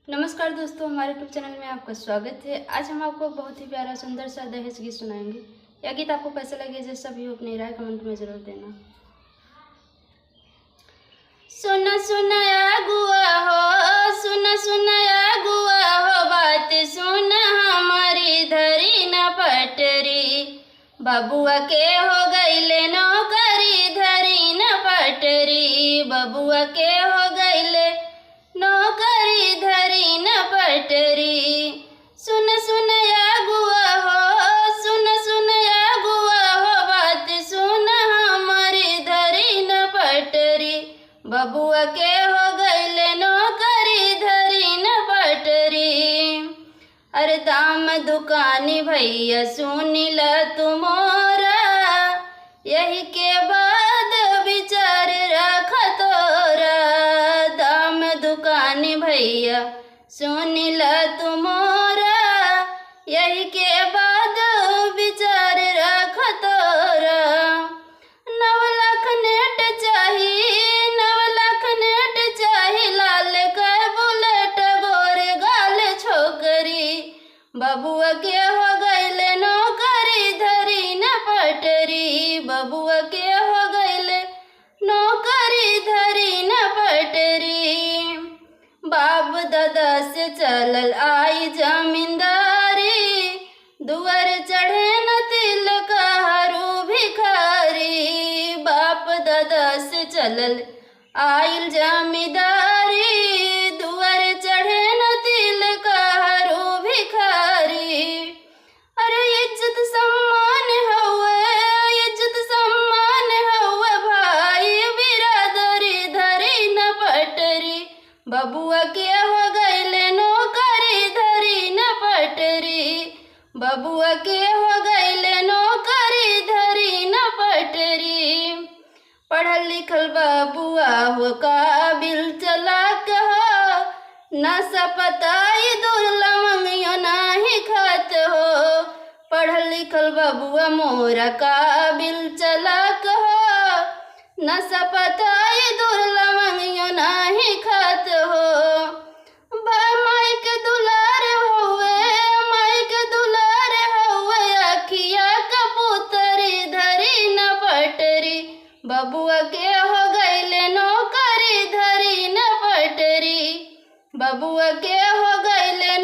नमस्कार दोस्तों, हमारे यूट्यूब चैनल में आपका स्वागत है। आज हम आपको बहुत ही प्यारा सुंदर सा दहेज गीत सुनाएंगे। यह गीत आपको कैसा लगे, जैसा भी हो अपनी राय कमेंट में ज़रूर देना। सुना सुनाया गुआ हो, सुना सुनाया गुआ हो, बात सुन हमारी धरी न पटरी। बबुआ के हो गईले नौकरी धरी न पटरी। बबुआ के हो गईले नौकरी धरी न पटरी। सुन सुनया गुआ हो, सुन सुनया गुआ हो, बात सुन हमारी धरी न पटरी। बबुआ के हो गईले नौकरी धरी न पटरी। अरे दाम दुकानी भैया सुनी ल तुमोरा, यही के बाद विचार रख तोरा। दाम दुकानी भैया सुनी ल तुमोरा, यही के बाद विचार रख तोरा। 9 लाख नेट चाही, 9 लाख नेट चाही, लाल के बुलेट गोरे गाल छोकरी। बबुआ के हो गईले नौकरी धरी न पटरी। बबुआ के हो गईले नौकरी धरी न पटरी। बाप दादा से चलल आई जमींदारी, दुआर चढ़े न तिल कहरू भिखारी। बाप दादा से चलल आइल जमींदारी, दुआर चढ़े न तिल कहरू भिखारी। अरे इज्जत सम्मान हउए, इज्जत सम्मान हउए, भाई बिरादरी धरी न पटरी। बबुआ के हो गईले नौकरी धरी न पटरी। बबुआ के हो गईले नौकरी धरी न पटरी। पढ़ल लिखल बबुआ हो, काबिल चलाक हो, नशा पताई दूर लवंगियो नाही खात हो। पढ़ल लिखल बबुआ मोरा काबिल चलाक हो, नशा पताई दूर लवंगियो नाही खात हो। माई के दुलार हुए, माई के दुलार हुए, अखिया कबूतरी धरी न पटरी। बबुआ के हो गईले नौकरी धरी न पटरी। बबुआ के हो गईले